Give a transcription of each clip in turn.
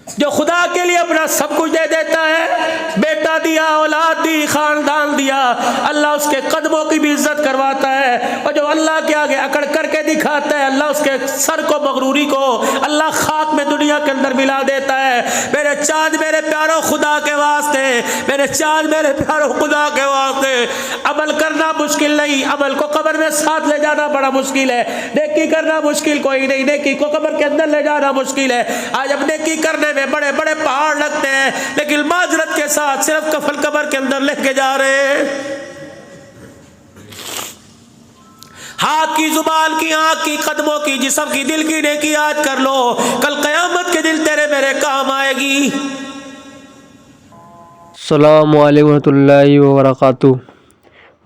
जो खुदा के लिए अपना सब कुछ दे देता है, बेटा दिया, औलाद दी, खानदान दिया, अल्लाह उसके कदमों की भी इज्जत करवाता है। और जो अल्लाह के आगे अकड़ करके दिखाता है, अल्लाह उसके सर को, मगरूरी को अल्लाह खाक में दुनिया के अंदर मिला देता है। मेरे चाँद मेरे प्यारो खुदा के वास्ते, मेरे चाँद मेरे प्यारो खुदा के वास्ते अमल करना मुश्किल नहीं, अमल को कब्र में साथ ले जाना बड़ा मुश्किल है। नेकी करना मुश्किल कोई नहीं, नेकी को कब्र के अंदर ले जाना मुश्किल है। आज हम नेकी करने में बड़े बड़े पहाड़ लगते हैं, लेकिन माजरत के साथ सिर्फ कफन कब्र के अंदर लेके जा रहे हैं। हाथ की, जुबान की, आंख की, कदमों की, जिस्म की, दिल की नेकी याद कर लो, कल क़यामत के दिन तेरे मेरे काम आएगी। अस्सलामु अलैकुम रहमतुल्लाहि व बरकातुहू।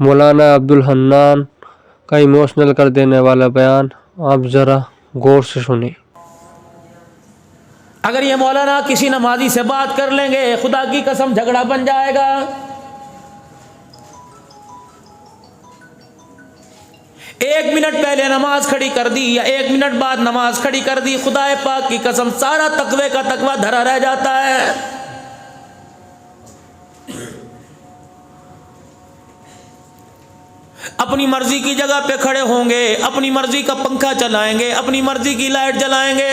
मौलाना अब्दुल हन्नान का इमोशनल कर देने वाला बयान आप ज़रा गौर से सुने। अगर ये मौलाना किसी नमाजी से बात कर लेंगे, खुदा की कसम झगड़ा बन जाएगा। एक मिनट पहले नमाज खड़ी कर दी या एक मिनट बाद नमाज खड़ी कर दी, खुदा पाक की कसम सारा तकवे का तकवा धरा रह जाता है। अपनी मर्जी की जगह पे खड़े होंगे, अपनी मर्जी का पंखा चलाएंगे, अपनी मर्जी की लाइट जलाएंगे।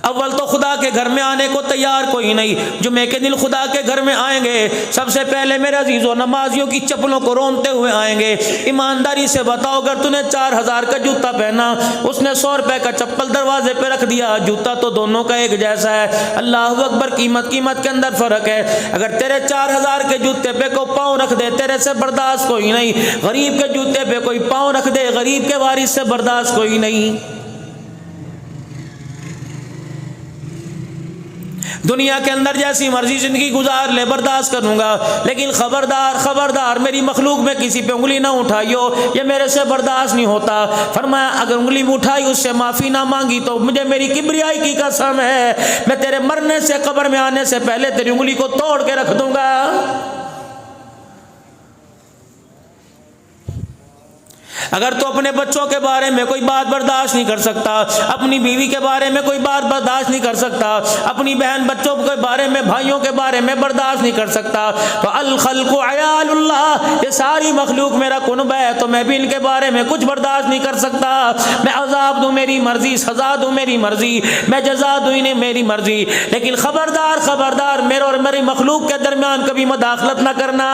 अव्वल तो खुदा के घर में आने को तैयार कोई नहीं। जुमे के दिन खुदा के घर में आएंगे, सबसे पहले मेरे अजीजों नमाजियों की चप्पलों को रोनते हुए आएंगे। ईमानदारी से बताओ, अगर तूने 4000 का जूता पहना, उसने 100 रुपए का चप्पल दरवाजे पे रख दिया, जूता तो दोनों का एक जैसा है। अल्लाह अकबर, कीमत के अंदर फर्क है। अगर तेरे 4000 के जूते पे को पाँव रख दे, तेरे से बर्दाश्त कोई नहीं। गरीब के जूते पे कोई पाँव रख दे, गरीब के वारिस से बर्दाश्त कोई नहीं। दुनिया के अंदर जैसी मर्जी जिंदगी गुजार ले, बर्दाश्त करूंगा, लेकिन खबरदार खबरदार मेरी मखलूक में किसी पे उंगली ना उठाइयो, ये मेरे से बर्दाश्त नहीं होता। फरमाया अगर उंगली में उठाई, उससे माफ़ी ना मांगी, तो मुझे मेरी किबरियाई की कसम है, मैं तेरे मरने से, कब्र में आने से पहले तेरी उंगली को तोड़ के रख दूंगा। अगर तो अपने बच्चों के बारे में कोई बात बर्दाश्त नहीं कर सकता, अपनी बीवी के बारे में कोई बात बर्दाश्त नहीं कर सकता, अपनी बहन बच्चों के बारे में, भाइयों के बारे में बर्दाश्त नहीं कर सकता, तो अल खल्क़ु अयालुल्लाह, ये सारी मखलूक मेरा कुनबा है, तो मैं भी इनके बारे में कुछ बर्दाश्त नहीं कर सकता। मैं अजाब दूँ मेरी मर्जी, सजा दूँ मेरी मर्जी, मैं जजा दूँ इन्हें मेरी मर्जी, लेकिन खबरदार खबरदार मेरे और मेरी मखलूक के दरमियान कभी मुदाखलत ना करना।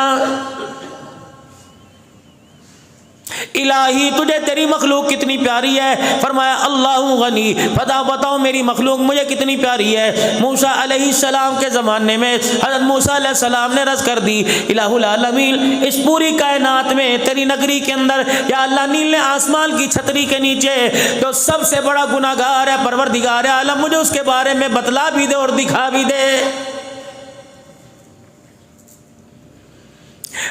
इलाही तुझे तेरी मखलूक कितनी प्यारी है। फरमाया अल्लाहु गनी, बताओ मेरी मखलूक मुझे कितनी प्यारी है। मूसा अलैहिस्सलाम के ज़माने में हज़रत मूसा अलैहिस्सलाम ने रज़ कर दी, इलाहुल आलमीन, इस पूरी कायनात में तेरी नगरी के अंदर या अल्लाह नीले आसमान की छतरी के नीचे जो सबसे बड़ा गुनाहगार है, परवरदिगार आलम, मुझे उसके बारे में बतला भी दे और दिखा भी दे।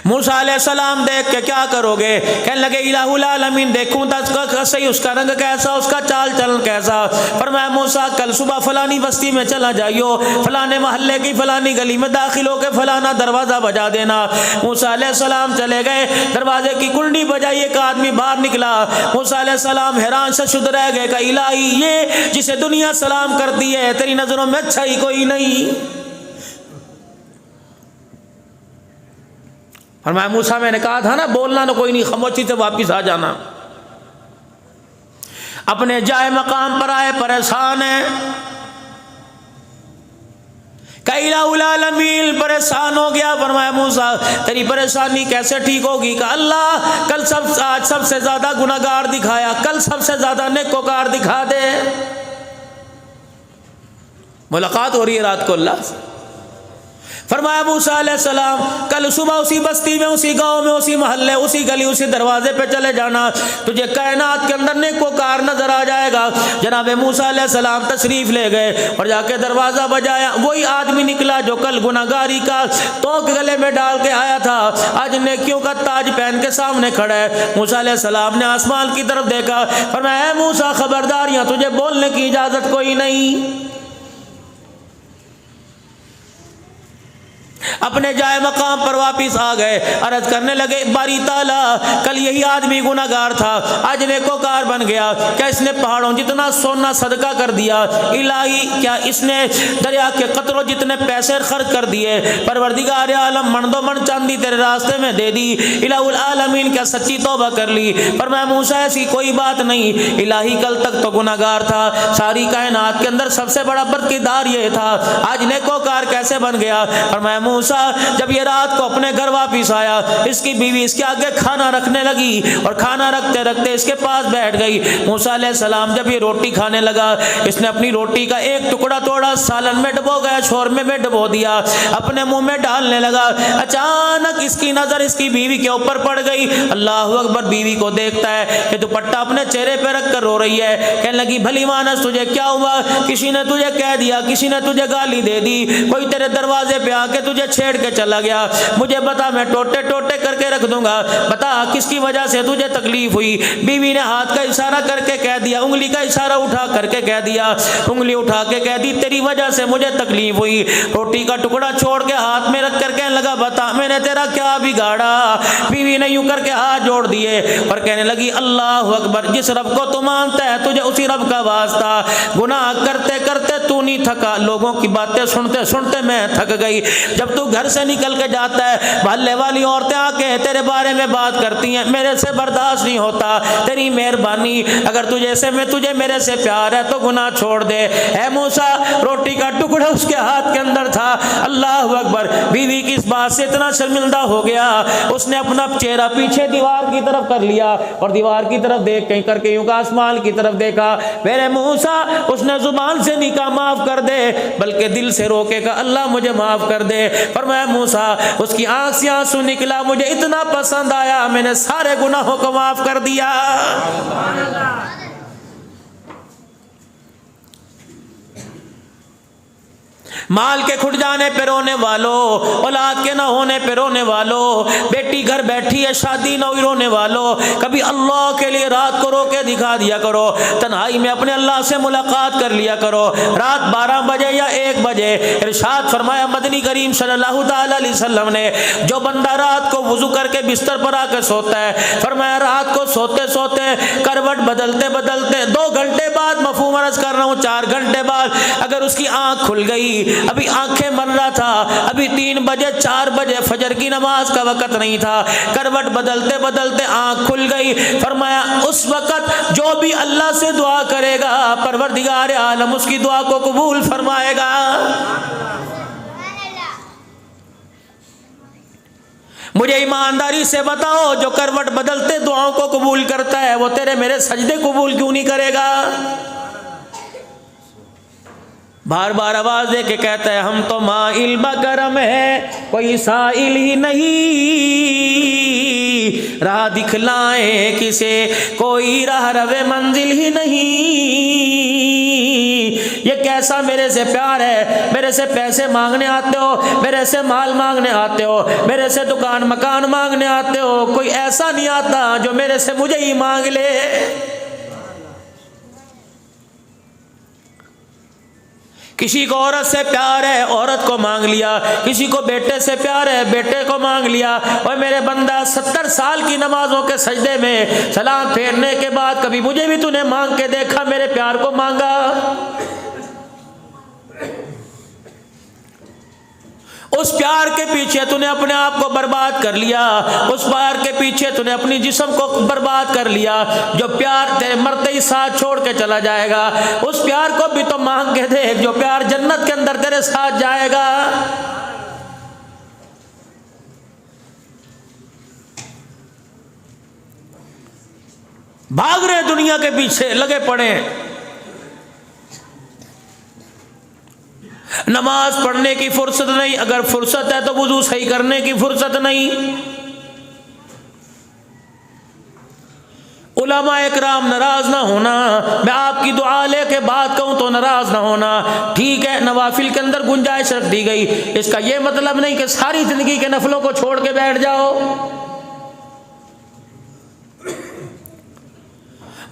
मूसा अलैहिस्सलाम देख के क्या करोगे? कहने लगे इलाहुल आलमीन, देखूं तो सही उसका रंग कैसा, उसका चाल चलन कैसा। फरमाया मूसा कल सुबह फलानी बस्ती में चला जाइयो, फलाने मोहल्ले की फलानी गली में दाखिल होकर फलाना दरवाज़ा बजा देना। मूसा अलैहिस्सलाम चले गए, दरवाजे की कुंडी बजाई, एक आदमी बाहर निकला। मूसा अलैहिस्सलाम हैरान से शुद्ध रह गए, कहा इलाही, ये जिसे दुनिया सलाम करती है, तेरी नज़रों में अच्छा ही कोई नहीं। और मैं मूसा, मैंने कहा था ना बोलना ना कोई नहीं, खामोशी से वापिस आ जाना। अपने जाए मकाम पर आए, परेशान है, इलाहुल आलमीन परेशान हो गया। फरमाया मूसा तेरी परेशानी कैसे ठीक होगी? कहा अल्लाह कल आज सबसे ज्यादा गुनाहगार दिखाया, कल सबसे ज्यादा नेकोकार दिखा दे। मुलाकात हो रही है रात को अल्लाह से। फरमाया मूसा अलैहिस्सलाम कल सुबह उसी बस्ती में, उसी गांव में, उसी मोहल्ले, उसी गली, उसी दरवाजे पे चले जाना, तुझे कायनात के अंदर नेकोकार नजर आ जाएगा। जनाब मूसा अलैहिस्सलाम तशरीफ ले गए और जाके दरवाज़ा बजाया। वही आदमी निकला जो कल गुनाहगारी का तोक गले में डाल के आया था, आज नेकियों का ताज पहन के सामने खड़ा है। मूसा अलैहिस्सलाम ने आसमान की तरफ देखा, फरमाया मूसा खबरदार, यहाँ तुझे बोलने की इजाज़त कोई नहीं। अपने जाए मकाम पर वापिस आ गए। अर्ज करने लगे, बारी ताला, कल यही आदमी गुनाहगार था, आज नेकोकार बन गया। क्या इसने पहाड़ों जितना सोना सदका कर दिया? इलाही, क्या इसने दरिया के कतरों जितने पैसे खर्च कर दिए? परवरदिगार आलम, मन दो मन चांदी तेरे रास्ते में दे दी। इलाहुल आलमीन, क्या सच्ची तौबा कर ली? पर मैं मूसा ऐसी कोई बात नहीं, इलाही कल तक तो गुनाहगार था, सारी कायनात के अंदर सबसे बड़ा बरकतदार ये था, आज नेकोकार कैसे बन गया? और मैं मूसा जब ये रात को अपने घर वापिस आया, इसकी बीवी इसके आगे खाना रखने लगी और खाना रखते रखते इसके पास बैठ गई। मूसा अलैहिस्सलाम जब ये रोटी खाने लगा, इसने अपनी रोटी का एक टुकड़ा तोड़ा, सालन में डुबो गया, शोरमे में डुबो दिया, अपने मुंह में डालने लगा। अचानक इसकी नजर इसकी बीवी के ऊपर पड़ गई। अल्लाह अकबर, बीवी को देखता है कि दुपट्टा अपने चेहरे पे रख कर रो रही है। कहने लगी, भली मानस तुझे क्या हुआ? किसी ने तुझे कह दिया, किसी ने तुझे गाली दे दी, कोई तेरे दरवाजे पे आके तुझे छेड़ के चला गया? मुझे बता, मैं टोटे टोटे करके रख दूंगा, बता किसकी वजह से तुझे तकलीफ हुई? बीवी ने हाथ का इशारा करके कह दिया, उंगली का इशारा उठा करके कह दिया, उंगली उठा के कह दी, तेरी वजह से मुझे तकलीफ हुई। रोटी का टुकड़ा छोड़ के हाथ में रख कर कहने लगा, बता मैंने तेरा क्या बिगाड़ा? बीवी ने यूं करके हाथ जोड़ दिए और कहने लगी, अल्लाह अकबर, जिस रब को तू मानता है तुझे उसी रब का वास्ता। गुनाह करते करते तू नहीं थका, लोगों की बातें सुनते सुनते मैं थक गई। जब तू घर से निकल के जाता है, भल्ले वाली औरतें आके तेरे बारे में बात करती हैं, मेरे से बर्दाश्त नहीं होता, तेरी मेहरबानी, अगर तुझे मेरे से प्यार है तो गुनाह छोड़ दे। है मूसा, रोटी का टुकड़ा उसके हाथ के अंदर था। अल्लाह अकबर, बीवी की इस बात से इतना शर्मिंदा हो गया, उसने अपना चेहरा पीछे दीवार की तरफ कर लिया और दीवार की तरफ देख कहीं करके यूं का आसमान की तरफ देखा। मेरे मूसा, उसने जुबान से नहीं कहा माफ कर दे, बल्कि दिल से रोके का, अल्लाह मुझे माफ कर दे। पर मैं मूसा, उसकी आंख से आंसू निकला, मुझे इतना पसंद आया, मैंने सारे गुनाहों को माफ कर दिया। माल के खुट जाने पे रोने वालों, औलाद के ना होने पे रोने वालों, बेटी घर बैठी है शादी ना हुई रोने वालों, कभी अल्लाह के लिए रात को रो के दिखा दिया करो, तन्हाई में अपने अल्लाह से मुलाकात कर लिया करो। रात 12 बजे या 1 बजे इरशाद फरमाया मदनी करीम सल्लल्लाहु ताला अलैहि वसल्लम ने, जो बंदा रात को वुजू करके बिस्तर पर आकर सोता है, फरमाया रात को सोते सोते करवट बदलते बदलते 2 घंटे बाद, मफहूम अर्ज कर रहा हूँ 4 घंटे बाद, अगर उसकी आंख खुल गई, अभी आंखें मर रहा था, अभी 3 बजे 4 बजे फजर की नमाज का वक्त नहीं था, करवट बदलते बदलते आंख खुल गई, फरमाया उस वक्त जो भी अल्लाह से दुआ करेगा, परवरदिगार आलम उसकी दुआ को कबूल फरमाएगा। मुझे ईमानदारी से बताओ, जो करवट बदलते दुआओं को कबूल करता है, वो तेरे मेरे सजदे कबूल क्यों नहीं करेगा? बार बार आवाज दे के कहता है, हम तो माइल बकरम है, कोई साइल ही नहीं, राह दिखलाए किसे, कोई राह रवे मंजिल ही नहीं। ये कैसा मेरे से प्यार है? मेरे से पैसे मांगने आते हो, मेरे से माल मांगने आते हो, मेरे से दुकान मकान मांगने आते हो, कोई ऐसा नहीं आता जो मेरे से मुझे ही मांग ले। किसी को औरत से प्यार है, औरत को मांग लिया, किसी को बेटे से प्यार है, बेटे को मांग लिया। और मेरे बंदा 70 साल की नमाजों के सजदे में सलाम फेरने के बाद कभी मुझे भी तूने मांग के देखा, मेरे प्यार को मांगा? उस प्यार के पीछे तूने अपने आप को बर्बाद कर लिया, उस प्यार के पीछे तूने अपनी जिस्म को बर्बाद कर लिया। जो प्यार तेरे मरते ही साथ छोड़ के चला जाएगा, उस प्यार को भी तो मांग के देख, जो प्यार जन्नत के अंदर तेरे साथ जाएगा। भाग रहे दुनिया के पीछे लगे पड़े, नमाज पढ़ने की फुर्सत नहीं, अगर फुर्सत है तो वुजू सही करने की फुर्सत नहीं। उलमा इकराम नाराज ना होना, मैं आपकी दुआ लेके बात कहूं तो नाराज ना होना, ठीक है नवाफिल के अंदर गुंजाइश रख दी गई, इसका यह मतलब नहीं कि सारी जिंदगी के नफलों को छोड़ के बैठ जाओ।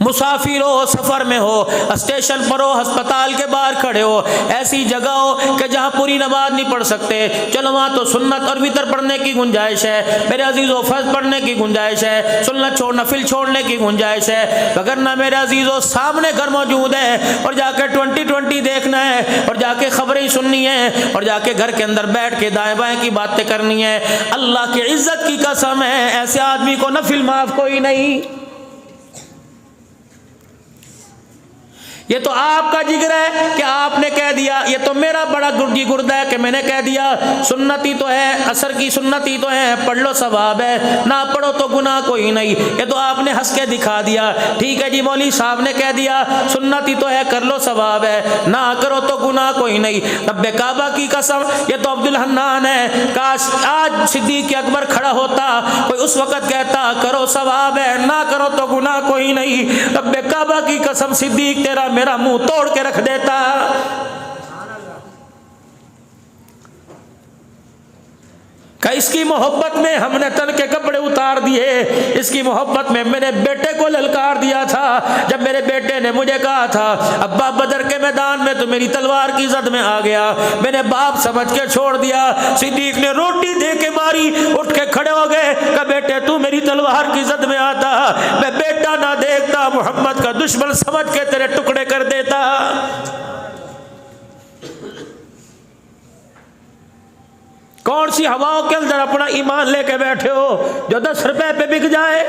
मुसाफिर हो, सफर में हो, स्टेशन पर हो, अस्पताल के बाहर खड़े हो, ऐसी जगह हो कि जहां पूरी नमाज नहीं पढ़ सकते, चलो वहां तो सुन्नत और वितर पढ़ने की गुंजाइश है मेरे अजीजों, फर्ज पढ़ने की गुंजाइश है, सुन्नत छोड़ नफिल छोड़ने की गुंजाइश है। अगर ना मेरे अजीजों सामने घर मौजूद है और जाके 2020 देखना है और जाके खबरें सुननी है और जाके घर के अंदर बैठ के दाएं बाएं की बातें करनी है, अल्लाह की इज्जत की कसम है ऐसे आदमी को नफिल माफ कोई नहीं। ये तो आपका जिक्र है कि आपने कह दिया, ये तो मेरा बड़ा गुर्दा है कि मैंने कह दिया सुन्नती तो है, असर की सुन्नती तो है, पढ़ लो सवाब है, ना पढ़ो तो गुनाह कोई नहीं। ये तो आपने हंस के दिखा दिया, ठीक है जी मौली साहब ने कह दिया सुन्नती तो है, कर लो सवाब है, ना करो तो गुनाह कोई नहीं। रब्बे काबा की कसम, ये तो अब्दुल हन्नान है, काश आज सिद्दीक अकबर खड़ा होता, कोई उस वक्त कहता करो सवाब है, ना करो तो गुनाह कोई नहीं। रब्बे काबा की कसम सिद्दीक तेरा मेरा मुंह तोड़ के रख देता। इसकी मोहब्बत में हमने तन के कपड़े उतार दिए, इसकी मोहब्बत में मैंने बेटे को ललकार दिया था। जब मेरे बेटे ने मुझे कहा था अब्बा बदर के मैदान में तो मेरी तलवार की जद में आ गया, मैंने बाप समझ के छोड़ दिया। सिद्दीक ने रोटी दे के मारी, उठ के खड़े हो गए, कहा बेटे तू मेरी तलवार की जद में आता, मैं बेटा ना देखता, मोहम्मद का दुश्मन समझ के तेरे टुकड़े कर देता। कौन सी हवाओं के अंदर अपना ईमान लेके बैठे हो जो 10 रुपए पे बिक जाए।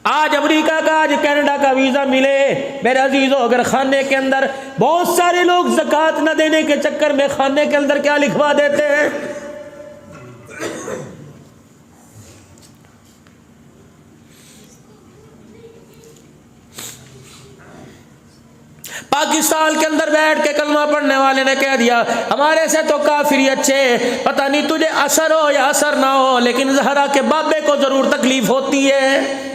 आज अमेरिका का, आज कनाडा का वीजा मिले मेरे अजीजों, अगर खाने के अंदर बहुत सारे लोग ज़कात न देने के चक्कर में खाने के अंदर क्या लिखवा देते हैं, पाकिस्तान के अंदर बैठ के कलमा पढ़ने वाले ने कह दिया हमारे से तो काफिर अच्छे, पता नहीं तुझे असर हो या असर ना हो, लेकिन जहरा के बाबे को जरूर तकलीफ होती है।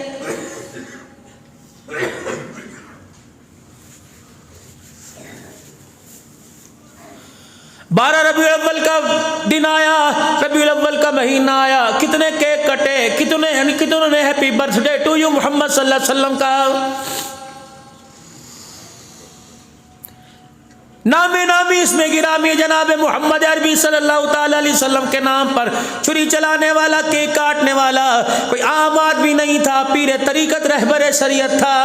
12 रबीउल अव्वल का दिन आया, रबीउल अव्वल का महीना आया, कितने केक कटे, कितनों ने happy birthday to you Mohammad सल्लल्लाहु अलैहि वसल्लम का नामी इसमें गिरामी जनाब मोहम्मद अरबी सल्लल्लाहु ताला अलैहि वसल्लम के नाम पर छुरी चलाने वाला, केक काटने वाला कोई आम आदमी नहीं था, पीर तरीकत रहबर शरीयत था।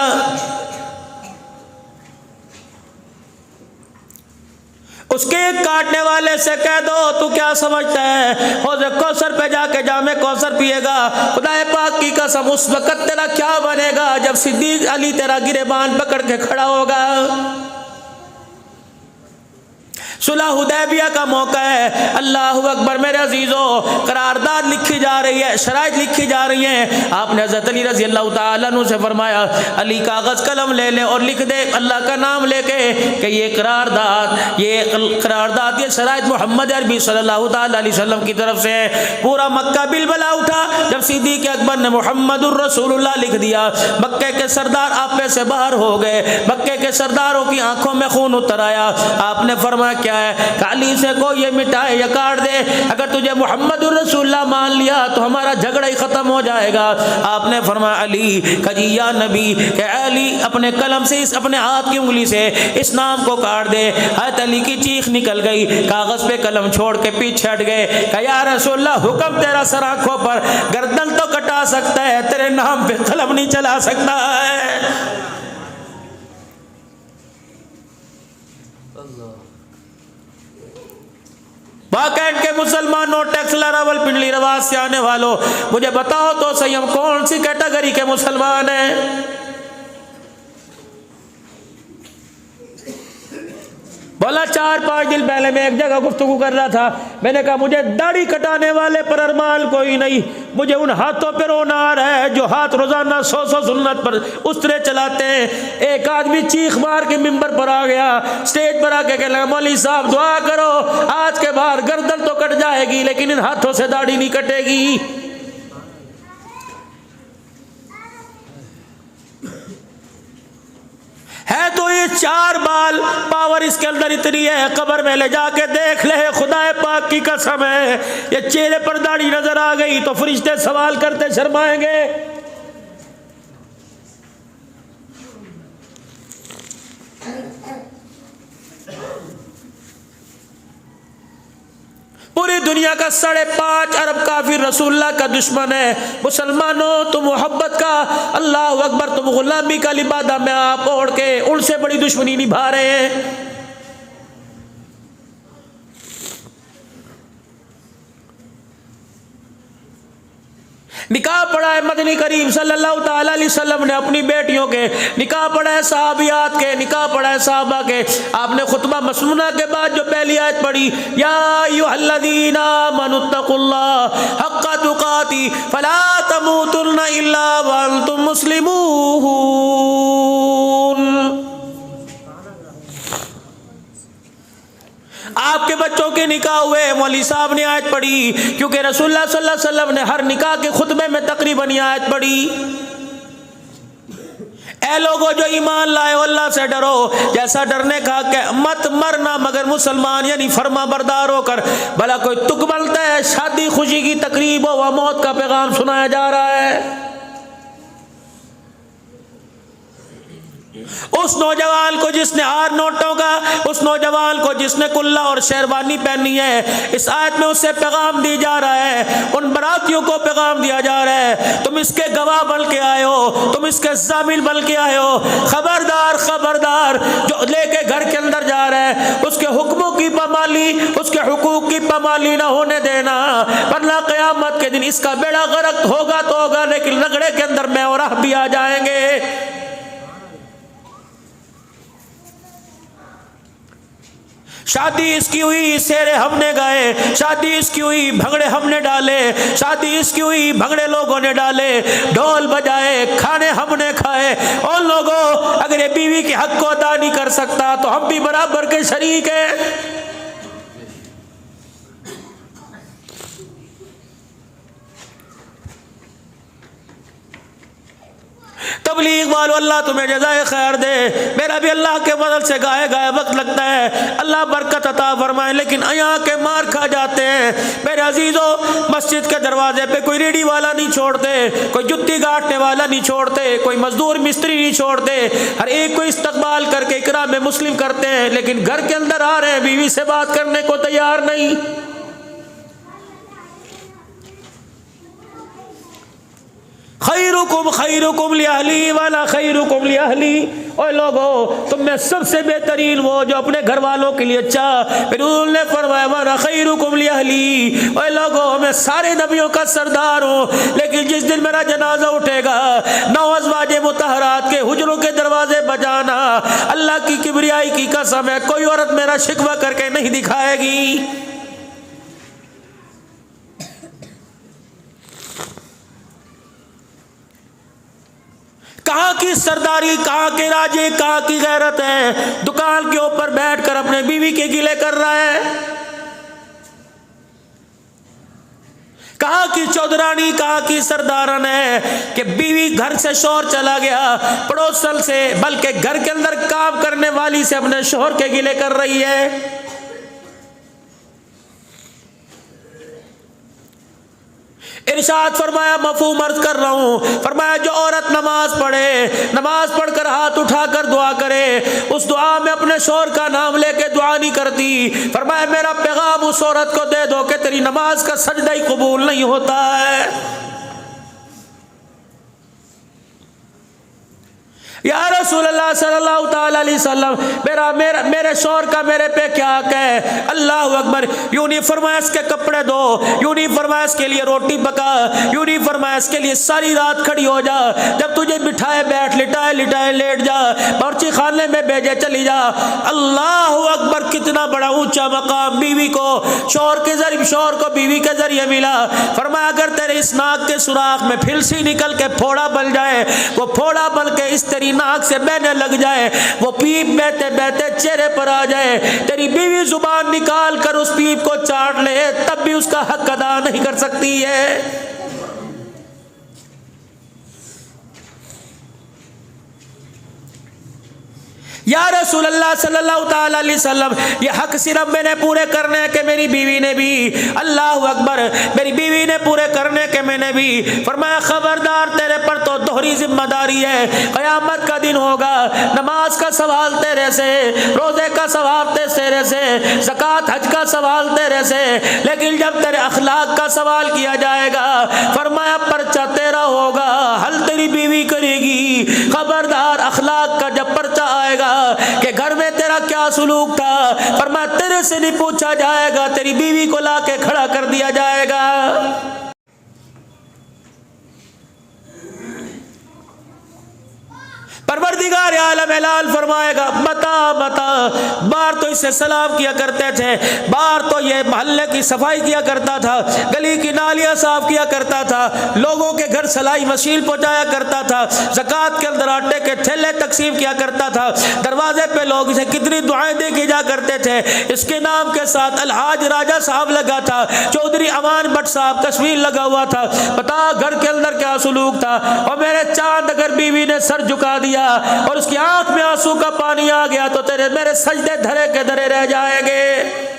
उस केक काटने वाले से कह दो तू क्या समझता है हौज़े कौसर पे जाके जामे कौसर पिएगा, खुदाए पाक की कसम उस वक्त तेरा क्या बनेगा जब सिद्दीक अली तेरा गिरेबान पकड़ के खड़ा होगा। सुलह हुदैबिया का मौका है, अल्लाह अकबर मेरे अजीजों, करारदाद लिखी जा रही है, शराइत लिखी जा रही है। आपने हज़रत अली रज़ी अल्लाह ताला अन्हु से फरमाया अली कागज़ कलम ले ले और लिख दे अल्लाह का नाम लेके कि ये करारदाद ये शराइत मोहम्मद अरबी सल्लल्लाहु ताला अलैहि वसल्लम की तरफ से है। पूरा मक्का बिलबला उठा जब सिद्दीक़ अकबर ने मुहम्मदुर रसूलुल्लाह लिख दिया। मक्के के सरदार आपे से बाहर हो गए, मक्के के सरदारों की आंखों में खून उतर आया। आपने फरमाया क्या है, काली से को ये मिटाए या काट दे, अगर तुझे मुहम्मदुर रसूलुल्लाह मान लिया तो हमारा झगड़ा ही खत्म हो जाएगा। आपने फरमाया अली कजी या नबी के अली अपने कलम से अपने हाथ की उंगली से इस नाम को काट दे। हज़रत अली की चीख निकल गई, कागज पे कलम छोड़ के पीछे हट गए। कहा या रसूलुल्लाह हुक्म तेरा सर आंखों पर, गर्दन तो कटा सकता है, तेरे नाम पे कलम नहीं चला सकता है। बाकायद के मुसलमानों, टैक्सला रावलपिंडी रवाज से आने वालों, मुझे बताओ तो सही हम कौन सी कैटेगरी के मुसलमान हैं। बोला 4-5 दिन पहले मैं एक जगह गुफ्तगू कर रहा था, मैंने कहा मुझे दाढ़ी कटाने वाले पर अरमान कोई नहीं, मुझे उन हाथों पर रोना आ रहा है जो हाथ रोजाना 100 सुन्नत पर उस्तरे चलाते हैं। एक आदमी चीख मार के मिंबर पर आ गया, स्टेज पर आके कहला मौलवी साहब दुआ करो, आज के बाद गर्दन तो कट जाएगी लेकिन इन हाथों से दाढ़ी नहीं कटेगी। है तो ये 4 बाल, पावर इसके अंदर इतनी है, कब्र में ले जाके देख ले, खुदाए पाक की कसम है, ये चेहरे पर दाढ़ी नजर आ गई तो फरिश्ते सवाल करते शर्माएंगे। पूरी दुनिया का 5.5 अरब काफिर रसूलुल्लाह का दुश्मन है। मुसलमानों, तुम मोहब्बत का, अल्लाह अकबर, तुम गुलामी का लिबादा में आप ओढ़ के उनसे बड़ी दुश्मनी निभा रहे हैं। निकाह पढ़ा है मदनी करीम सल्लल्लाहु ताला अलैहि वसल्लम ने अपनी बेटियों के, निकाह पढ़ा है सहाबियात के, निकाह पढ़ा है सहाबा के। आपने खुतबा मसनूना के बाद जो पहली आयत पढ़ी, या अय्युहल्लज़ीना आमनुत्तकुल्लाह हक्का तुकाती फला तमूतुन्ना इल्ला व अंतुम मुस्लिमून। आपके बच्चों के निकाह हुए, मौलवी साहब ने आयत पढ़ी, क्योंकि रसूलुल्लाह सल्लल्लाहु अलैहि वसल्लम ने हर निकाह के खुतबे में तकरीबन ये आयत पढ़ी। ऐ लोगों जो ईमान लाए हो, अल्लाह से डरो, जैसा डरने का कि मत मरना मगर मुसलमान, यानी फर्मा बरदार होकर। भला कोई तुक बनता है, शादी खुशी की तकरीब हो, वह मौत का पैगाम सुनाया जा रहा है। उस नौजवान को जिसने 8 नोटों का, उस नौजवान को जिसने कुल्ला और शेरवानी पहनी है, इस आयत में उससे पैगाम दी जा रहा है, उन बरातियों को पैगाम दिया जा रहा है, तुम इसके गवाह बन के आए हो, तुम इसके जामिन बन के आए हो। खबरदार खबरदार, जो लेके घर के अंदर जा रहा है उसके हुक्मों की पामाली, उसके हुकूक की पामाली ना होने देना, वरना क़यामत के दिन इसका बेड़ा गर्क होगा तो होगा, लेकिन रगड़े के अंदर मैं और आप भी आ जाएंगे। शादी इसकी हुई, शेरे हमने गाए, शादी इसकी हुई, भंगड़े हमने डाले, शादी इसकी हुई, भंगड़े लोगों ने डाले, ढोल बजाए, खाने हमने खाए। और लोगों, अगर ये बीवी के हक को अदा नहीं कर सकता तो हम भी बराबर के शरीक हैं। तबलीग वालों, अल्लाह तुम्हें जज़ाए खैर दे, मेरा भी अल्लाह के फज़ल से गाए गाए वक्त लगता है, अल्लाह बरकत अता फरमाए, लेकिन यहाँ के मार खा जाते हैं। मेरे अजीज़ों, मस्जिद के दरवाजे पे कोई रेडी वाला नहीं छोड़ते, कोई जुत्ती गांठने वाला नहीं छोड़ते, कोई मजदूर मिस्त्री नहीं छोड़ते, हर एक को इस्तकबाल करके इकराम में मुस्लिम करते हैं, लेकिन घर के अंदर आ रहे हैं, बीवी से बात करने को तैयार नहीं। खैरुकुम खैरुकुम लिअहली वाला खैरुकुम लिअहली। ओए लोगों, तुम में सबसे बेहतरीन वो जो अपने घर वालों के लिए अच्छा। फिर उन्होंने फरमाया वाला खैरुकुम लिअहली। ओए लोगों, मैं सारे नबियों का सरदार हूँ, लेकिन जिस दिन मेरा जनाजा उठेगा, 9 अज़वाजे मुतहरात के हुजरों के दरवाजे बजाना, अल्लाह की किबरियाई की कसम है, कोई औरत मेरा शिकवा करके नहीं दिखाएगी। कहाँ की सरदारी, कहाँ के राजे, कहाँ की गैरत है। दुकान के ऊपर बैठकर अपने बीवी के गिले कर रहा है। कहाँ की चौधरानी, कहाँ की सरदारन है कि बीवी घर से शोहर चला गया, पड़ोसन से, बल्कि घर के अंदर काम करने वाली से अपने शोहर के गिले कर रही है। इरशाद फरमाया, मफहूम अर्ज कर रहा हूँ, फरमाया जो औरत नमाज पढ़े, नमाज पढ़कर हाथ उठाकर दुआ करे, उस दुआ में अपने शोहर का नाम लेके दुआ नहीं करती, फरमाया मेरा पैगाम उस औरत को दे दो कि तेरी नमाज का सजदा ही कबूल नहीं होता है। या रसूल अल्लाह सल्लल्लाहु ताला अलैहि वसल्लम, मेरे शौहर का मेरे पे क्या हक है। अल्लाह अकबर। यूं नहीं फरमाया इसके कपड़े दो, यूं नहीं फरमाया इसके लिए रोटी पका, यूं नहीं फरमाया इसके लिए सारी रात खड़ी हो जा, जब तुझे बिठाए बैठ, लिटाए लिटाए लेट जा, बावर्ची खाने में भेजे चली जा। अल्लाह अकबर, कितना बड़ा ऊंचा मकाम बीवी को शौहर के जरिए, शौहर को बीवी के जरिए मिला। फरमाया अगर तेरे इस नाक के सुराख में फिलसी निकल के फोड़ा बन जाए, वो फोड़ा बन के इस तेरी नाक से बहने लग जाए, वो पीप बहते बहते चेहरे पर आ जाए, तेरी बीवी जुबान निकाल कर उस पीप को चाट ले, तब भी उसका हक अदा नहीं कर सकती है। या रसूल अल्लाह सल्लल्लाहु ताला अलैहि वसल्लम, ये हक सिर्फ मैंने पूरे करने हैं कि मेरी बीवी ने भी? अल्लाह अकबर, मेरी बीवी ने पूरे करने के मैंने भी? फरमाया खबरदार, तेरे पर तो दोहरी जिम्मेदारी है। क़यामत का दिन होगा, नमाज का सवाल तेरे से, रोजे का सवाल तेरे से, ज़कात हज का सवाल तेरे से, लेकिन जब तेरे अखलाक का सवाल किया जाएगा, फरमाया पर्चा तेरा होगा, हल तेरी बीवी करेगी। खबरदार, अखलाक का जब पर्चा आएगा कि घर में तेरा क्या सुलूक था, फरमाया तेरे से नहीं पूछा जाएगा, तेरी बीवी को लाके खड़ा कर दिया जाएगा। परवरदिगार आलम ऐलान फरमाएगा, बता बता। बाहर तो इससे सलाम किया करते थे, बाहर तो ये मोहल्ले की सफाई किया करता था, गली की नालियां साफ किया करता था, लोगों के घर सलाई मशीन पहुंचाया करता था, ज़कात के अंदर आटे के थैले तकसीम किया करता था, दरवाजे पे लोग इसे कितनी दुआएं दे के जा करते थे। इसके नाम के साथ अलहाज राजा साहब लगा था, चौधरी अमान भट्ट साहब तस्वीर लगा हुआ था। बता घर के अंदर क्या सुलूक था। और मेरे चांद, अगर बीवी ने सर झुका दिया और उसकी आंख में आंसू का पानी आ गया तो तेरे मेरे सजदे धरे के धरे रह जाएंगे।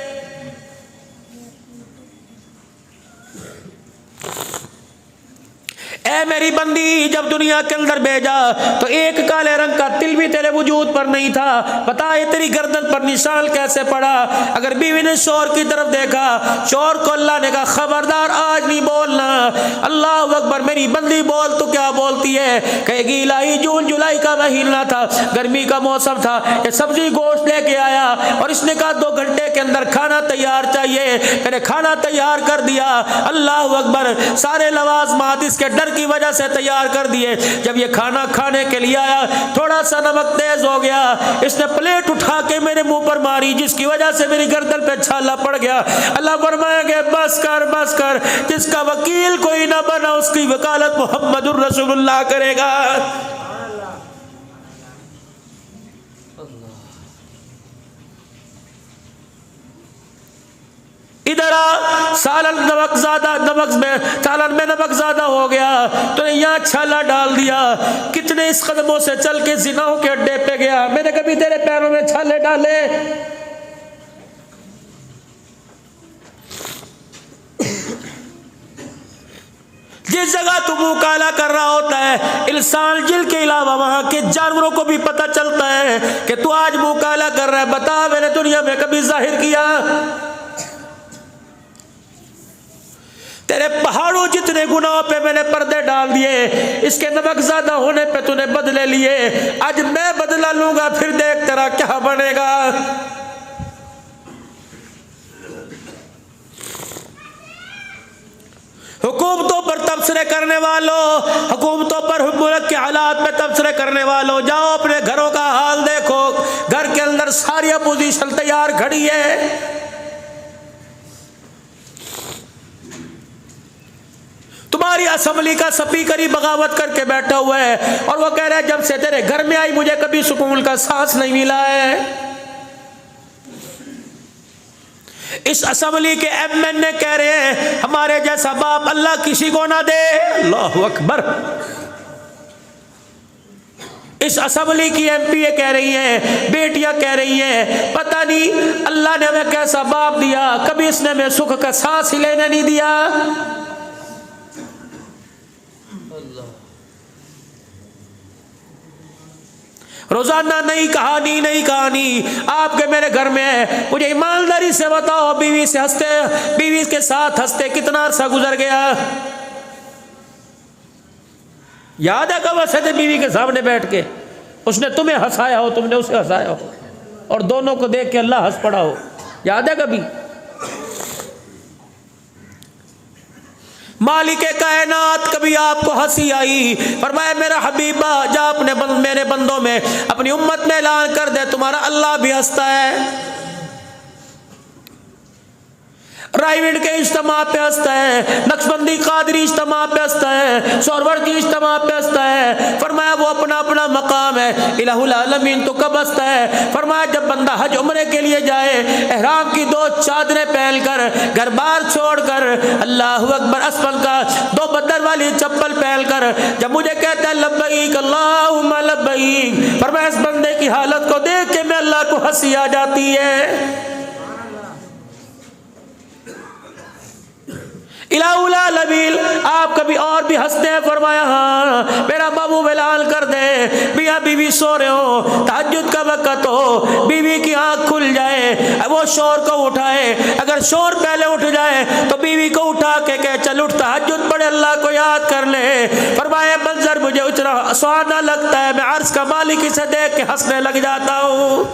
ऐ मेरी बंदी, जब दुनिया के अंदर भेजा तो एक काले रंग का तिल भी तेरे वजूद पर नहीं था। बता ये तेरी गर्दन पर निशान कैसे पड़ा? अगर बीवी ने शौहर की तरफ देखा, शौहर को अल्लाह ने कहा खबरदार आज नहीं बोलना। अल्लाह अकबर, मेरी बंदी बोल, तो क्या बोलती है? कहेगी इलाही जून जुलाई का महीना था, गर्मी का मौसम था, ये सब्जी गोश्त लेके आया और इसने कहा 2 घंटे के अंदर खाना तैयार चाहिए, मैंने खाना तैयार कर दिया। अल्लाह अकबर, सारे लवाज़मात इसके डर की वजह से तैयार कर दिए। जब ये खाना खाने के लिए आया, थोड़ा सा नमक तेज हो गया, इसने प्लेट उठा के मेरे मुंह पर मारी, जिसकी वजह से मेरी गर्दन पे छाला पड़ गया। अल्लाह फरमाएंगे बस कर बस कर, जिसका वकील कोई ना बना उसकी वकालत मुहम्मदुर रसूलुल्लाह करेगा। इधर आ, सालन नमक ज्यादा, सालन में नमक ज्यादा हो गया, तूने यहाँ छाला डाल दिया। कितने इस कदमों से चल के जिनाओं के अड्डे पे गया, मैंने कभी तेरे पैरों में छाले डाले? जिस जगह तू मुंह काला कर रहा होता है, इंसान जिल के अलावा वहां के जानवरों को भी पता चलता है कि तू आज मुंह काला कर रहा है। बता, मैंने दुनिया में कभी जाहिर किया? तेरे पहाड़ों जितने गुनाहों पे मैंने पर्दे डाल दिए, इसके नमक ज्यादा होने पे तूने बदले लिए। आज मैं बदला लूंगा, फिर देख तेरा क्या बनेगा। हुकूमतों पर तबसरे करने वालों, हुकूमतों पर मुल्क के हालात में तबसरे करने वालों, जाओ अपने घरों का हाल देखो। घर के अंदर सारी अपोजिशन तैयार खड़ी है। तुम्हारी असेंबली का स्पीकर ही बगावत करके बैठा हुआ है और वो कह रहा है जब से तेरे घर में आई मुझे कभी सुकून का सांस नहीं मिला है। इस असेंबली के एमएनए कह रहे हैं हमारे जैसा बाप अल्लाह किसी को ना दे। अल्लाहु अकबर। इस असेंबली की एमपीए कह रही हैं, बेटियां कह रही हैं, पता नहीं अल्लाह ने हमें कैसा बाप दिया, कभी इसने हमें सुख का सांस ही लेने नहीं दिया। रोजाना नई कहानी आपके मेरे घर में है। मुझे ईमानदारी से बताओ, बीवी के साथ हंसते कितना अरसा गुजर गया? याद है कब हंसे थे बीवी के सामने बैठ के? उसने तुम्हें हंसाया हो, तुमने उसे हंसाया हो, और दोनों को देख के अल्लाह हंस पड़ा हो। याद है कभी? मालिके कायनात कभी आपको हंसी आई? फरमाया मेरा हबीबा जा अपने मेरे बंदों में, अपनी उम्मत में ऐलान कर दे तुम्हारा अल्लाह भी हंसता है। प्राइवेट के इज्तिमा पे हंसता है, नक्शबंदी कादरी इज्तिमा पे हंसता है, सोहरवर्दी इज्तिमा पे हंसता है। फरमाया वो अपना अपना मकाम है। इलाहुल आलमीन तो कब हंसता है? फरमाया जब बंदा हज उम्रे के लिए जाए, एहराम की 2 चादरें पहनकर, घर बार छोड़कर, अल्लाह अकबर, असफल का 2 बदर वाली चप्पल पहनकर जब मुझे कहता है लब्बैक अल्लाहुम्मा लब्बैक, फरमाया इस बंदे की हालत को देख के मैं अल्लाह को हंसी आ जाती है। इलाहुल आलमीन आप कभी और भी हंसते हैं? फरमाया हाँ, मेरा बाबू ऐलान कर दे, मियाँ बीवी सो रहे हो, तहज्जुद का वक़्त हो, बीवी की आंख खुल जाए, वो शोर को उठाए, अगर शोर पहले उठ जाए तो बीवी को उठा के कहे चल उठ तहज्जुद पढ़े, अल्लाह को याद कर ले। फरमाया मंजर मुझे इतना सुहाना लगता है, मैं अर्श का मालिक इसे देख के हंसने लग जाता हूँ।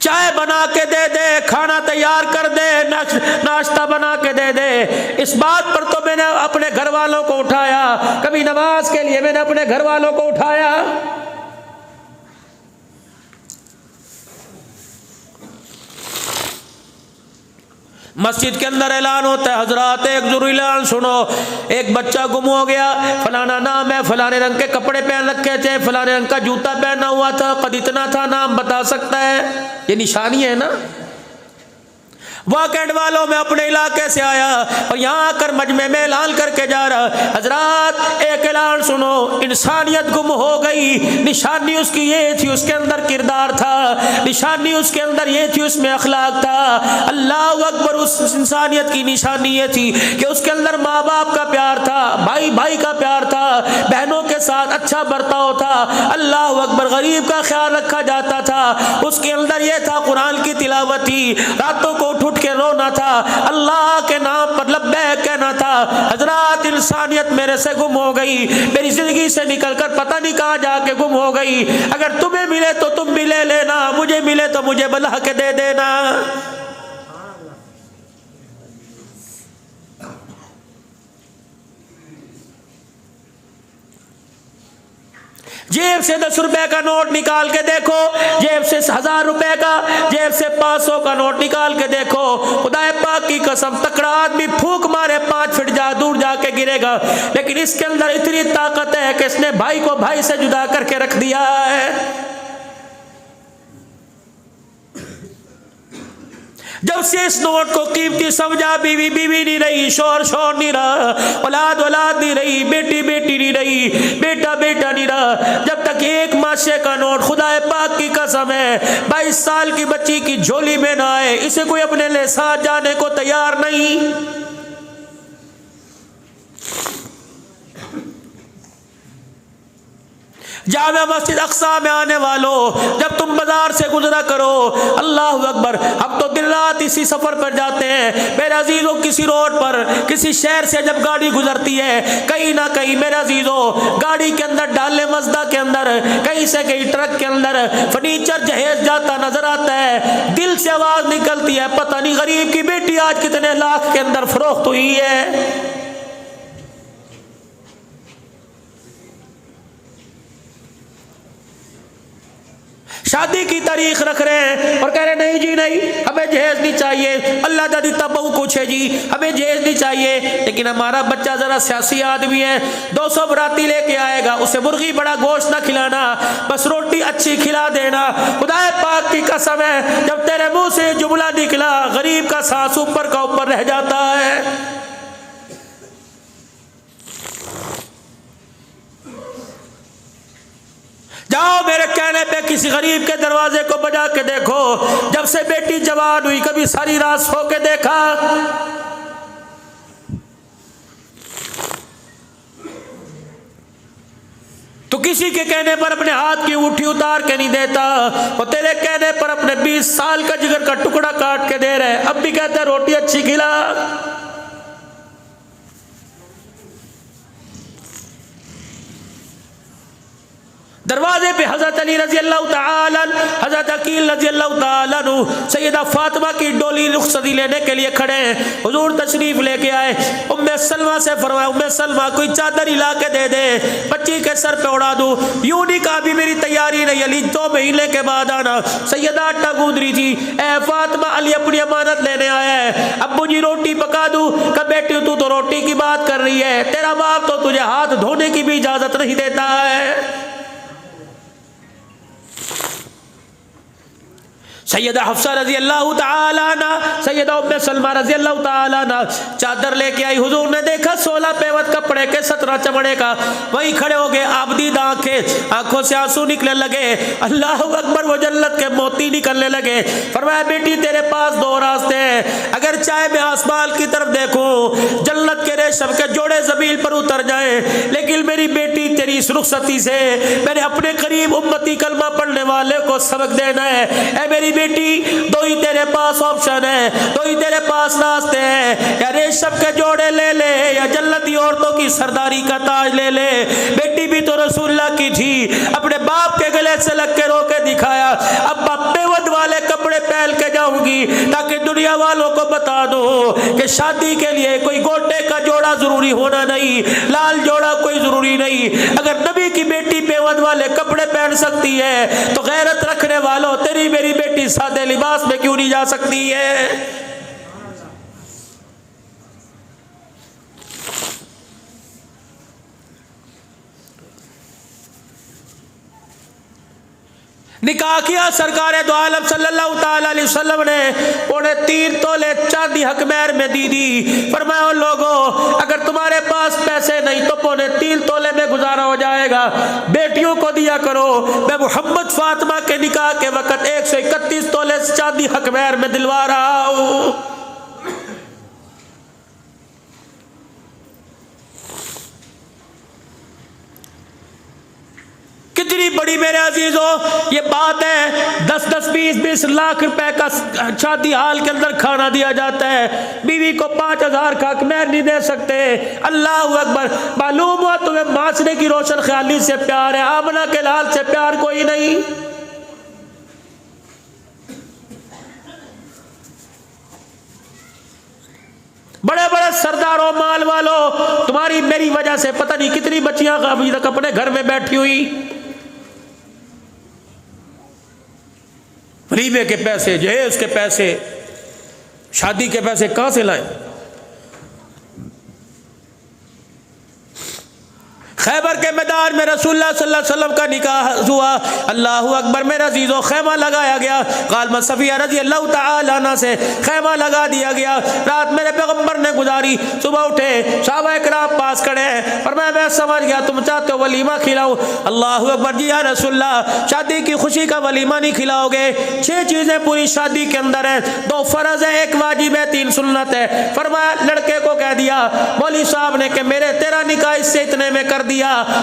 चाय बना के दे दे, खाना तैयार कर दे, नाश्ता बना के दे दे, इस बात पर तो मैंने अपने घर वालों को उठाया। कभी नमाज के लिए मैंने अपने घर वालों को उठाया। मस्जिद के अंदर ऐलान होता है, हजरात एक जरूरी ऐलान सुनो, एक बच्चा गुम हो गया, फलाना नाम है, फलाने रंग के कपड़े पहन रखे थे, फलाने रंग का जूता पहना हुआ था, कद इतना था, नाम बता सकता है? ये निशानी है ना। वाकैंड वालों में अपने इलाके से आया और यहाँ आकर मजमे में ऐलान करके जा रहा, हजरात एक ऐलान सुनो, इंसानियत गुम हो गई। निशानी उसकी ये थी, उसके अंदर किरदार था, निशानी उसके अंदर ये थी, उसमें अखलाक था। अल्लाह अकबर, उस इंसानियत की निशानी ये थी कि उसके अंदर माँ बाप का प्यार था, भाई भाई का प्यार था, बहनों के साथ अच्छा बर्ताव था, अल्लाह अकबर, गरीब का ख्याल रखा जाता था। उसके अंदर ये था, कुरान की तिलावत थी, रातों को उठ के रोना था, अल्लाह के नाम पर लब्बैक कहना था। हजरात इंसानियत मेरे से गुम हो गई, मेरी जिंदगी से निकलकर पता नहीं कहां जाके गुम हो गई। अगर तुम्हें मिले तो तुम भी ले लेना, मुझे मिले तो मुझे बुला के दे देना। जेब से 10 रुपए का नोट निकाल के देखो, जेब से 1000 रुपए का, जेब से 500 का नोट निकाल के देखो, खुदाए पाक की कसम तकड़ा आदमी फूंक मारे 5 फीट दूर जाके गिरेगा। लेकिन इसके अंदर इतनी ताकत है कि इसने भाई को भाई से जुदा करके रख दिया है। जब से इस नोट को कीमती समझा, बीवी बीवी नहीं रही, शोर शोर नहीं रहा, औलाद औलाद नहीं रही, बेटी बेटी नहीं रही, बेटा बेटा नहीं रहा। जब तक एक माशे का नोट, खुदाए पाक की कसम है, 22 साल की बच्ची की झोली में ना आए, इसे कोई अपने लिए साथ जाने को तैयार नहीं। जामे मस्जिद अक्सा में आने वालों, जब तुम बाजार से गुजरा करो, अल्लाह अकबर, हम तो दिन रात इसी सफर पर जाते हैं मेरे अजीजों। किसी रोड पर, किसी शहर से जब गाड़ी गुजरती है, कहीं ना कहीं मेरे अजीजों गाड़ी के अंदर डाले मजदा के अंदर, कहीं से कहीं ट्रक के अंदर फर्नीचर जहेज जाता नजर आता है। दिल से आवाज निकलती है, पता नहीं गरीब की बेटी आज कितने लाख के अंदर फरोख्त हुई है। शादी की तारीख रख रहे हैं और कह रहे नहीं जी नहीं, हमें जहेज नहीं चाहिए, अल्लाह दा दिता बहु कुछ है जी, हमें जहेज नहीं चाहिए। लेकिन हमारा बच्चा जरा सियासी आदमी है, 200 बराती लेके आएगा, उसे मुर्गी बड़ा गोश्त ना खिलाना, बस रोटी अच्छी खिला देना। खुदाए पाक की कसम है, जब तेरे मुंह से जुमला निकला, गरीब का सांस ऊपर का ऊपर रह जाता है। जाओ मेरे कहने पे किसी गरीब के दरवाजे को बजा के देखो, जब से बेटी जवान हुई कभी सारी रात सो के देखा? तो किसी के कहने पर अपने हाथ की अंगूठी उतार के नहीं देता, वो तेरे कहने पर अपने 20 साल का जिगर का टुकड़ा काट के दे रहे, अब भी कहता है रोटी अच्छी खिला। दरवाजे पे हजरत अली रजी अल्लाह ताला, हजरत अकील रजी अल्लाह ताला नु सैयदा फातिमा की डोली रुखसती लेने के लिए खड़े हैं। हुजूर तशरीफ लेके आए। उम्मे सलमा से फरमाया, उम्मे सलमा कोई चादर हिला के दे दे, बच्ची के सर पे उड़ा दूं। यूं नहीं कहा भी मेरी तैयारी नहीं, अली 2 महीने के बाद आना। सैयदा आटा गूंद रही थी, ए फातिमा अली अपनी अमानत लेने आया है, अब्बू जी रोटी पका दूं? कब बेटी तू तो रोटी की बात कर रही है, तेरा बाप तो तुझे हाथ धोने की भी इजाजत नहीं देता है। सैयदा हफ्सा रजी अल्लाह ताला ना, सैयदा उम्मे सलमा रजी अल्लाह ताला ना चादर लेके आई। हुजूर ने देखा 16 पेवत कपड़े के 17 चमड़े का, वही खड़े हो गए। आबदीद आंखों से आंसू निकलने लगे। अल्लाह अकबर, वो जन्नत के मोती निकलने लगे। फरमाया बेटी तेरे पास 2 रास्ते हैं, अगर चाहे मैं आसमान की तरफ देखूं, जन्नत के रेशम के जोड़े जमीन पर उतर जाए, लेकिन मेरी बेटी तेरी इस रुखसती से मैंने अपने करीब उम्मती कलमा पढ़ने वाले को सबक देना है। ए मेरी बेटी, 2 ही तेरे पास ऑप्शन है, 2 ही तेरे पास रास्ते हैं, या रेशम के जोड़े ले ले या जन्नती औरतों की सरदारी का ताज ले ले। बेटी भी तो रसूलुल्लाह की थी, अपने बाप के गले से लग के रो के दिखाया, अब बेवद वाले कपड़े पहन के जाऊंगी ताकि दुनिया वालों को बता दो कि शादी के लिए कोई गोटे का जोड़ा जरूरी होना नहीं, लाल जोड़ा कोई जरूरी नहीं। अगर नबी की बेटी बेवद वाले कपड़े पहन सकती है तो गैरत रखने वालों, तेरी मेरी बेटी सादे लिबास में क्यों नहीं जा सकती है? निकाह किया सरकार दो आलम सल्लल्लाहु ताला अलैहि वसल्लम ने, उन्हें 3 तोले चांदी हक महर में दी दी। फरमाया लोगों, अगर तुम्हारे पास पैसे नहीं तो 3.25 तोले में गुजारा हो जाएगा, बेटियों को दिया करो। मैं मोहम्मद फातिमा के निकाह के वक्त 131 तोले चांदी हक महर में दिलवा रहा हूँ। कितनी बड़ी मेरे अजीजों ये बात है। 10-10, 20-20 लाख रुपए का शादी हाल के अंदर खाना दिया जाता है, बीवी को 5000 का महर नहीं दे सकते। अल्लाह अकबर। मालूम हुआ तुम्हें माशरे की रोशन ख्याली से प्यार है, आमना के लाल से प्यार कोई नहीं। बड़े बड़े सरदारों माल वालों, तुम्हारी मेरी वजह से पता नहीं कितनी बच्चियां अभी तक अपने घर में बैठी हुई। वलीमे के पैसे, जहेज के पैसे, शादी के पैसे कहां से लाए? खैबर के मैदान में रसूलुल्लाह सल्लल्लाहु अलैहि वसल्लम का निकाह हुआ। अल्लाह अकबर। मेरे अजीजों, खैमा लगाया गया। गालमा सफिया रजी अल्लाह तआला अन्हा से खैमा लगा दिया गया। रात मेरे पैगंबर ने गुजारी। सुबह उठे, सहाबा किराम पास खड़े हैं, पर मैं समझ गया तुम चाहते हो वलीमा खिलाऊं। अल्लाह अकबर। जी या रसूलुल्लाह, शादी की खुशी का वलीमा नहीं खिलाओगे? 6 चीजें पूरी शादी के अंदर है, 2 फर्ज है, 1 वाजिब है, 3 सुन्नत है। फरमाया, लड़के को कह दिया मौलवी साहब ने कि मेरे तेरा निकाह इससे इतने में कर दिया,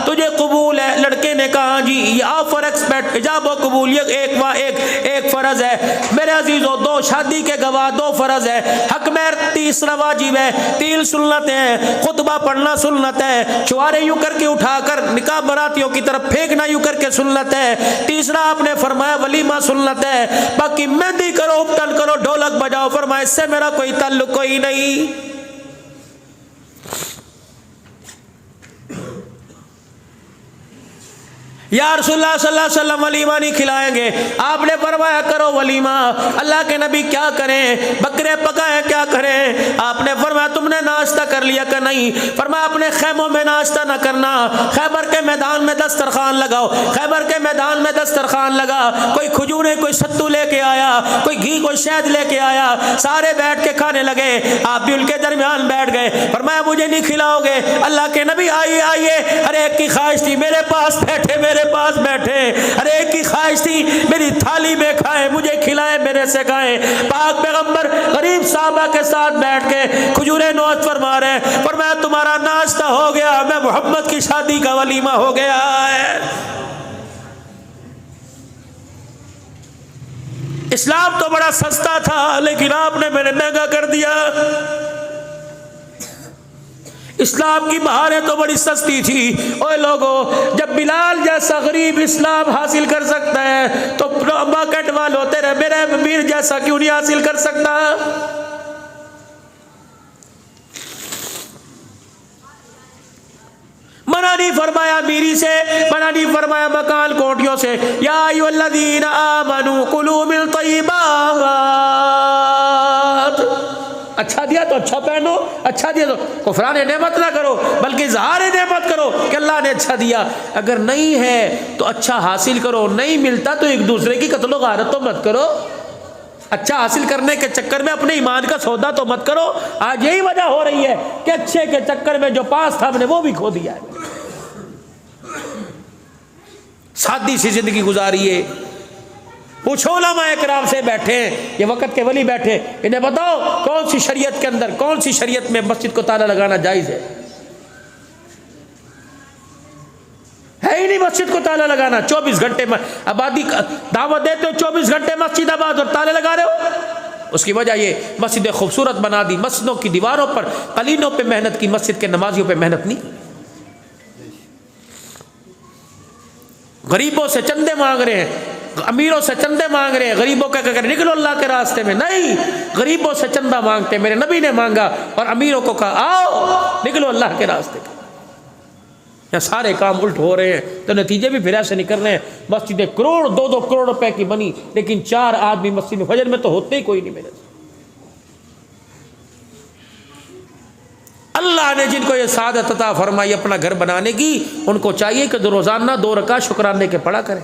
तुझे कबूल है? लड़के ने कहा जी, ये ऑफर एक्सपेक्ट इजाब और कबूलियत एक फर्ज है। मेरे अजीजों, 2 शादी के गवाह, 2 फर्ज है, हक महर तीसरा वाजिब है, 3 सुन्नत है, खुतबा पढ़ना सुन्नत है, चुवारे यूं करके उठाकर निकाह बरातियों की तरफ फेंकना यूं करके सुन्नत है, तीसरा आपने फरमाया वलीमा सुन्नत है। बाकी मेहंदी करो, उपटन करो, ढोलक बजाओ, फरमाया इससे मेरा कोई ताल्लुक कोई नहीं। या रसूलुल्लाह सल्लल्लाहु अलैहि वसल्लम वलीमा नहीं खिलाएंगे। आपने फरमाया करो वलीमा। अल्लाह के नबी क्या करें? बकरे पकाए क्या करें? आपने फरमाया तुमने नाश्ता कर लिया कि नहीं? फरमाया अपने खैमों में नाश्ता ना करना, खैबर के मैदान में दस्तरखान लगाओ। खैबर के मैदान में दस्तरखान लगा, कोई खजूरें, कोई सत्तू लेके आया, कोई घी, कोई शहद लेके आया, सारे बैठ के खाने लगे। आप भी उनके दरमियान बैठ गए। फरमाया मुझे नहीं खिलाओगे? अल्लाह के नबी आइए आइए। अरे एक की ख्वाहिश थी मेरे पास बैठे, मेरे पास बैठे। अरे एक की ख्वाहिश थी मेरी थाली में खाए, मुझे खिलाए, मेरे से खाए। पाक पैगंबर गरीब साहबा के साथ बैठ के खजूरे नोच फरमा रहे, फरमाया तुम्हारा नाश्ता हो गया, मैं मोहम्मद की शादी का वलीमा हो गया है। इस्लाम तो बड़ा सस्ता था, लेकिन आपने मेरे महंगा कर दिया। इस्लाम की बहारें तो बड़ी सस्ती थी। ओए लोगों, जब बिलाल जैसा गरीब इस्लाम हासिल कर सकता है तो बकेट वालों तेरे मेरे अमीर जैसा क्यों नहीं हासिल कर सकता? मना नहीं फरमाया अमीरी से, मना नहीं फरमाया मकान कोठियों से। या अय्युहल्लज़ीना आमनू कुलू मिन तय्यिबात, अच्छा दिया तो अच्छा पहनो, अच्छा दिया तो कुफरान नेमत ना करो, बल्कि इज़हार नेमत करो कि अल्लाह ने अच्छा दिया। अगर नहीं है तो अच्छा हासिल करो, नहीं मिलता तो एक दूसरे की कत्लो गारत तो मत करो। अच्छा हासिल करने के चक्कर में अपने ईमान का सौदा तो मत करो। आज यही वजह हो रही है कि अच्छे के चक्कर में जो पास था हमने वो भी खो दिया है। सादी सी जिंदगी गुजारिए। पूछो उलमा इकराम से बैठे, ये वक़्त के वली बैठे, इन्हें बताओ कौन सी शरीयत के अंदर, कौन सी शरीयत में मस्जिद को ताला लगाना जायज़ है ही नहीं मस्जिद को ताला लगाना। 24 घंटे में आबादी दावत देते हो, 24 घंटे मस्जिद आबाद और ताले लगा रहे हो। उसकी वजह ये मस्जिद खूबसूरत बना दी, मस्जिदों की दीवारों पर कलीनों पे मेहनत की, मस्जिद के नमाजियों पे मेहनत नहीं। गरीबों से चंदे मांग रहे हैं, अमीरों से चंदे मांग रहे हैं, गरीबों का क्या करें, निकलो अल्लाह के रास्ते में। नहीं, गरीबों से चंदा मांगते, मेरे नबी ने मांगा और अमीरों को कहा आओ निकलो अल्लाह के रास्ते पे। या सारे काम उल्ट हो रहे हैं तो नतीजे भी फिर ऐसे निकल रहे हैं। मस्जिदें करोड़ 2-2 करोड़ रुपए की बनी, लेकिन 4 आदमी मस्जिद में फजर में तो होते ही कोई नहीं मेरे से। अल्लाह ने जिनको ये सादत अता फरमाई अपना घर बनाने की, उनको चाहिए कि रोजाना 2 रकात शुक्राने के पढ़ा करें।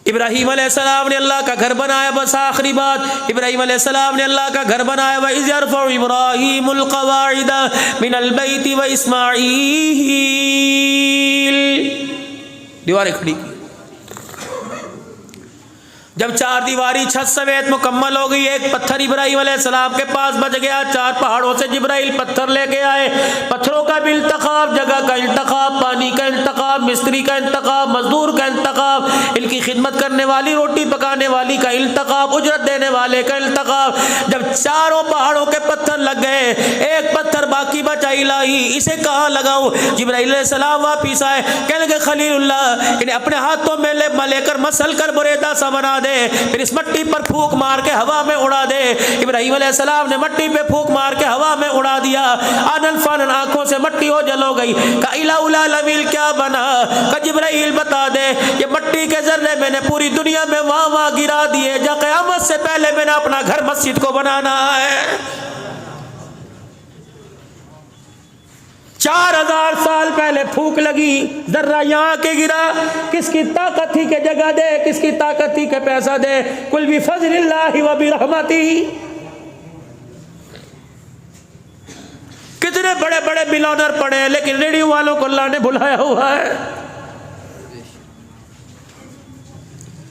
इब्राहीम अलैहिस्सलाम ने अल्लाह का घर बनाया। बस आखिरी बात, इब्राहीम अलैहिस्सलाम ने अल्लाह का घर बनाया। व इज़ यरफ़उ इब्राहीमुल क़वाइद मिनल बैति व इस्माईल, दीवारें खड़ी की। जब 4 दीवारी छत समेत मुकम्मल हो गई, एक पत्थर इब्राहीम अलैहिस्सलाम के पास बच गया। 4 पहाड़ों से जिब्राइल पत्थर लेके आए। पत्थरों का भी इंतखाब, जगह का इंतखाब, पानी का इंतखाब, मिस्त्री का इंतखाब, मजदूर का इंतखाब, इनकी खिदमत करने वाली, रोटी पकाने वाली का इंतखाब, उजरत देने वाले का इंतखाब। जब चारों पहाड़ों के पत्थर लग गए, एक पत्थर बाकी बचा, इलाही इसे कहाँ लगाऊं? जिब्राइल अलैहिस्सलाम वापिस आए, कहने लगे खलीलुल्लाह, इन्हें अपने हाथों में लेकर मसल कर बुरेदा सा बना दे, फिर इस मट्टी पर फूंक मार के हवा में उड़ा दे। इब्राहीम अलैहिस्सलाम ने मट्टी पे फूंक मार के हवा में उड़ा दिया। आनन फानन आंखों से मट्टी हो जल हो गई। का इलाउल आलमीन क्या बना? का जिब्राइल बता दे, ये मट्टी के जर्रे मैंने पूरी दुनिया में वहां गिरा दिए, जब क़यामत से पहले मैंने अपना घर मस्जिद को बनाना है। 4000 साल पहले फूंक लगी, जर्रा यहाँ के गिरा। किसकी ताकत थी के जगह दे, किसकी ताकत थी के पैसा दे? कुल भी फज़लिल्लाहि व बिरहमतिही। कितने बड़े बड़े बिलियनर पड़े हैं, लेकिन रेडियो वालों को अल्लाह ने बुलाया हुआ है।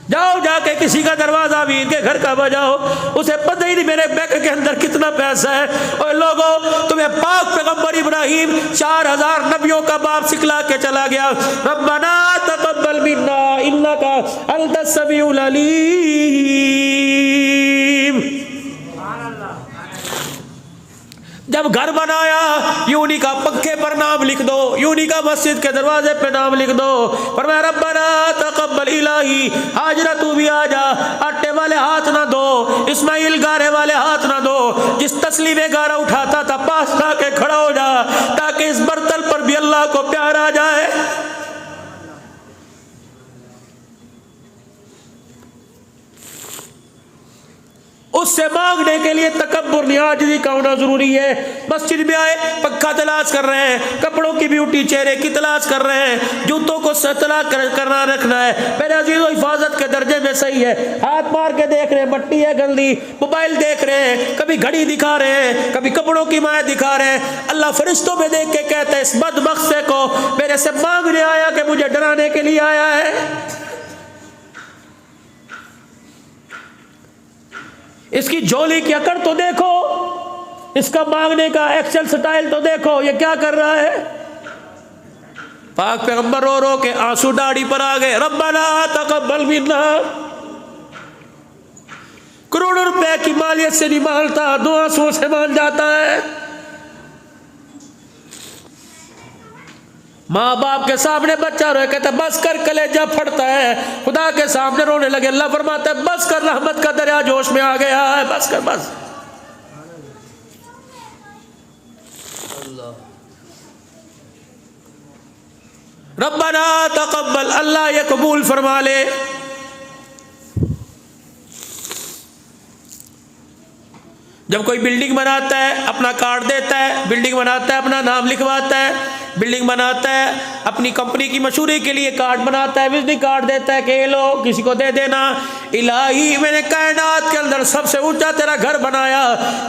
जाओ जाके किसी का दरवाजा भी इनके घर का बजाओ, उसे पता ही नहीं मेरे बैंक के अंदर कितना पैसा है। और लोगों, तुम्हें पाक पैगंबर इब्राहीम 4000 नबियों का बाप सिखला के चला गया। रब्बना तक़ब्बल मिन्ना इन्नका अंतस समीउल अलीम। जब घर बनाया, यूनी का पंखे पर नाम लिख दो, यूनी का मस्जिद के दरवाजे पे नाम लिख दो। फरमाया रब्बना तक़ब्बल इलाही, हाजरा तू भी आ जा। आटे वाले हाथ ना दो, इस्माइल गारे वाले हाथ ना दो। जिस तसली में गारा उठाता था पास आके खड़ा हो जा, ताकि इस बर्तन पर भी अल्लाह को प्यार आ जाए। उससे मांगने के लिए तकब्बुर नियाज़ी का होना जरूरी है। मस्जिद में आए, पक्का तलाश कर रहे हैं, कपड़ों की ब्यूटी, चेहरे की तलाश कर रहे हैं, जूतों को सतला करना रखना है। मेरे अजीज़ों, हिफाजत के दर्जे में सही है। हाथ मार के देख रहे हैं, मट्टी है गंदी, मोबाइल देख रहे हैं, कभी घड़ी दिखा रहे हैं, कभी कपड़ों की माया दिखा रहे हैं। अल्लाह फरिश्तों में देख के कहते हैं, इस बदबख्त को मेरे से मांगने आया कि मुझे डराने के लिए आया है। इसकी झोली की अकड़ तो देखो, इसका मांगने का एक्शन स्टाइल तो देखो, ये क्या कर रहा है। पाक पैगंबर रो रो के आंसू दाढ़ी पर आ गए। रब्बना तक़ब्बल मिन्ना, करोड़ों रुपए की मालियत से नहीं मानता, 2 आंसुओं से मान जाता है। माँ बाप के सामने बच्चा रोए, कहता है बस कर, कलेजा फटता है। खुदा के सामने रोने लगे, अल्लाह फरमाता है बस कर, रहमत का दरिया जोश में आ गया है, बस कर बस। रब्बना तकब्बल, अल्लाह ये कबूल फरमा ले। जब कोई बिल्डिंग बनाता है अपना कार्ड देता है, बिल्डिंग बनाता है अपना नाम लिखवाता है, बिल्डिंग बनाता है अपनी कंपनी की मशहूरी के लिए कार्ड बनाता है, विजिटिंग कार्ड देता है कि ये लो किसी को दे देना। इलाही मैंने कायनात के अंदर सबसे ऊंचा तेरा घर बनाया,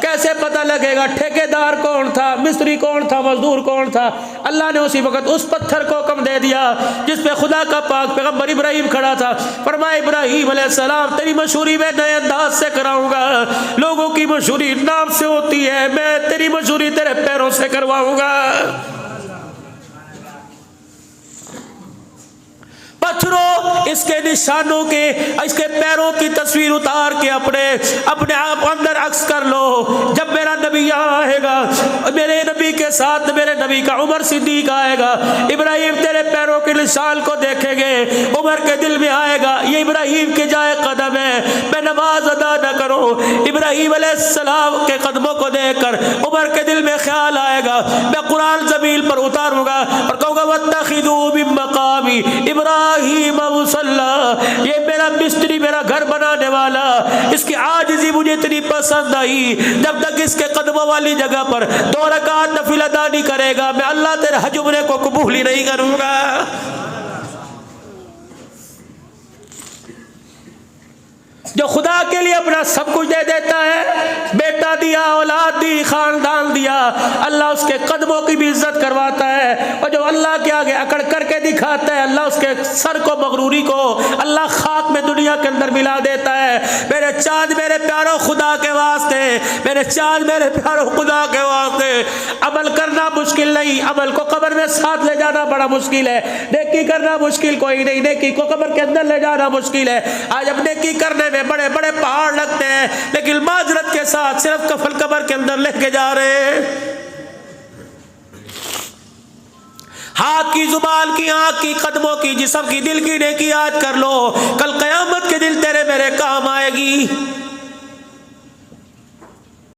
कैसे पता लगेगा ठेकेदार कौन था, मिस्त्री कौन था, मजदूर कौन था? अल्लाह ने उसी वक्त उस पत्थर को हुक्म दे दिया जिस पे खुदा का पाक पैगंबर इब्राहिम खड़ा था। फरमाया इब्राहिम अलैहिस्सलाम तेरी मशहूरी में नए अंदाज से कराऊंगा, लोगों की मशहूरी नाम से होती है, मैं तेरी मशहूरी तेरे पैरों से करवाऊंगा। पत्थरों इसके निशानों के, इसके पैरों की तस्वीर उतार के अपने आप अंदर अक्स कर लो। जब मेरा नबी यहाँ आएगा, मेरे नबी के साथ मेरे नबी का उमर सिद्दीक आएगा, इब्राहिम तेरे पैरों के निशान को देखेंगे, उमर के दिल में आएगा ये इब्राहिम के जाए कदम है, मैं नमाज अदा न करूं। इब्राहिम अलैहिस्सलाम के कदमों को देखकर उमर के दिल में ख्याल आएगा, मैं कुरान ज़मीन पर उतारूंगा और कहूँगा वत्तखिदू मिन मकामी इब्राहिम मुसल्ला, ये मेरा मिस्त्री, मेरा घर बनाने वाला, इसकी आजिज़ी मुझे इतनी पसंद आई, जब तक इसके कदमों वाली जगह पर 2 रकात नफिल अदा नहीं करेगा मैं अल्लाह तेरे हज उम्रे को कबूल ही नहीं करूंगा। जो खुदा के लिए अपना सब कुछ दे देता है, बेटा दिया, औलाद दी, खानदान दिया, अल्लाह उसके कदमों की भी इज्जत करवाता है। और जो अल्लाह के आगे अकड़ करके दिखाता है, अल्लाह उसके सर को, मगरूरी को अल्लाह खाक में दुनिया के अंदर मिला देता है। मेरे चाँद मेरे प्यारों खुदा के वास्ते, मेरे चाँद मेरे प्यारों खुदा के वास्ते अमल करना मुश्किल नहीं, अमल को कब्र में साथ ले जाना बड़ा मुश्किल है। नेकी करना मुश्किल कोई नहीं, नेकी को कब्र के अंदर ले जाना मुश्किल है। आज अब नेकी करने में बड़े बड़े पहाड़ लगते हैं, लेकिन माजरत के साथ सिर्फ कफन कब्र के अंदर लेके जा रहे हैं। हाथ की, जुबान की, आंख की, कदमों की, जिस्म की, दिल की नेकी याद कर लो, कल कयामत के दिन तेरे मेरे काम आएगी।